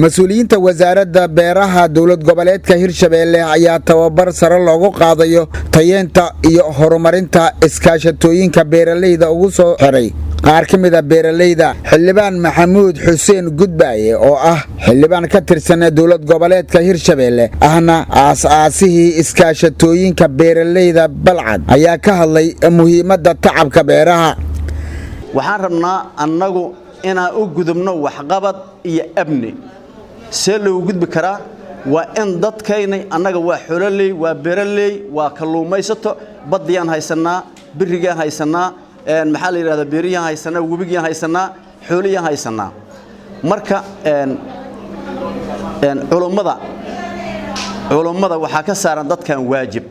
مسؤولينta wasaaradda beeraha dawlad goboleedka Hirshabeelle ayaa tababar sare loogu qaadayo tayeenta iyo horumarinta iskaashatooyinka beeralayda ugu soo xiray qaar ka mid ah beeralayda xildhibaan Maxamuud Xuseen Gudbaaye oo ah xildhibaan ka tirsan dawlad goboleedka Hirshabeelle ahna aas-aasihii iskaashatooyinka beeralayda Balcad ayaa ka hadlay muhiimadda tacabka beeraha. waxaan rabnaa annagu inaan u gudubno waxqabad iyo amni see loo gudbi karaa waa in dadkeenay annaga waa xoololey waa beeraley waa kalluumaysato badiyaan haysanaa birigaan haysanaa maxaa la yiraahdaa beeriyaan haysanaa wabigiyaan haysanaa xooliyaan haysanaa marka culummada waxa ka saaran dadkan waajib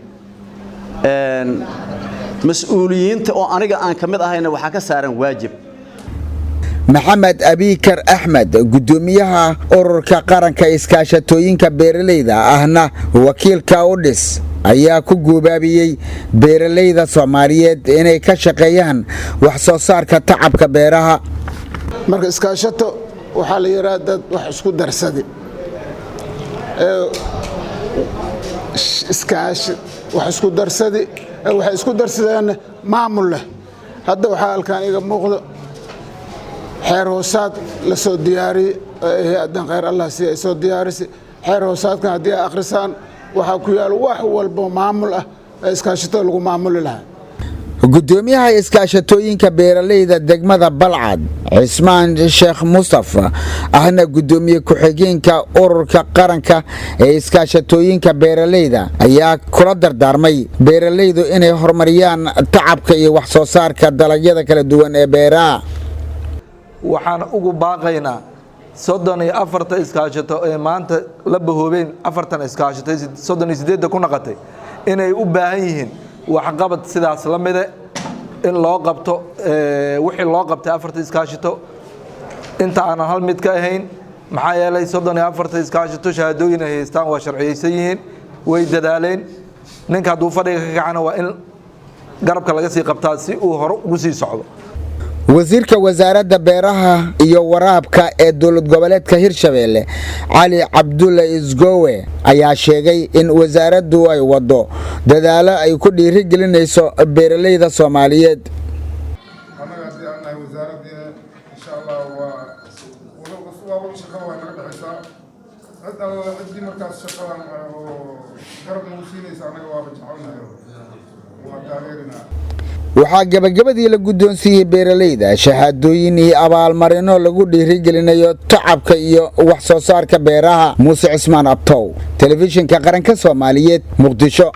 mas'uuliyiinta oo aniga aan kamid ahayna waxa ka saaran waajib. Maxamed Abikar Ahmed gudoomiyaha ururka qaranka iskaashatooyinka beeralayda ahna wakiilka UDIS ayaa ku guubaabiyay beeralayda Soomaaliyeed inay ka shaqeeyaan wax soo saarka tacabka beeraha. marka iskaashato waxa la yiraahdaa wax isku darsaday wax isku darsadeen maamul leh hadda waxa halkaan iga muuqdo xeer hoosaad la soo diyaariyay hay'adan khayr Allah si ay soo diyaarisay xeer hoosaadkan hadii ay akhrisaan waxa ku yaal wax walba maamul ah iskaashato lagu maamuli lahaa. gudoomiyaha iskaashatooyinka beeralayda degmada Balcad Cismaan Sheekh Mustafa ahna gudoomiye ku-xigeenka ururka qaranka ee iskaashatooyinka beeralayda ayaa kula dardaarmay beeralaydu inay horumariyaan tacabka iyo wax soo saarka dalagyada kala duwan ee beeraha. waxaan ugu baaqaynaa 34 iskaashato ee maanta la bahoobeen 40 iskaashato 38 ku naqatay inay u baahan yihiin waxqabad sidaas la mid in loo qabto wixii loo qabtay 40 iskaashato inta aan hal mid ka ahayn maxaa yeelay 34 iskaashato shahaadooyin ay haystaan waa sharciyeysan yihiin way dadaaleen ninka haduu fadhiga ka kacana waa in garabka laga sii qabtaa si uu hor ugu sii socdo. wasiirka wasaaradda beeraha iyo waraabka ee dawlad goboleedka Hirshabeelle Cali Cabdulla Isgowe ayaa sheegay in wasaaraddu ay wado dadaalo ay ku dhiirigelinayso beeralayda Soomaaliyeed. anaga hadii aan nahay wasaaradda insha Allah waa shaqo waa naga dhaxaysaa hadii markaas shaqadan oo garab nagu siinaysa anaga waa jecelnahay waa taageerinaa. waxaa gabagabadii la guddoonsiiyay beeralayda shahaadooyin iyo abaalmarino lagu dhiirigelinayo tacabka iyo wax soo saarka beeraha. Muuse Cismaan Abtow, telefishinka qaranka Soomaaliyeed, Muqdisho.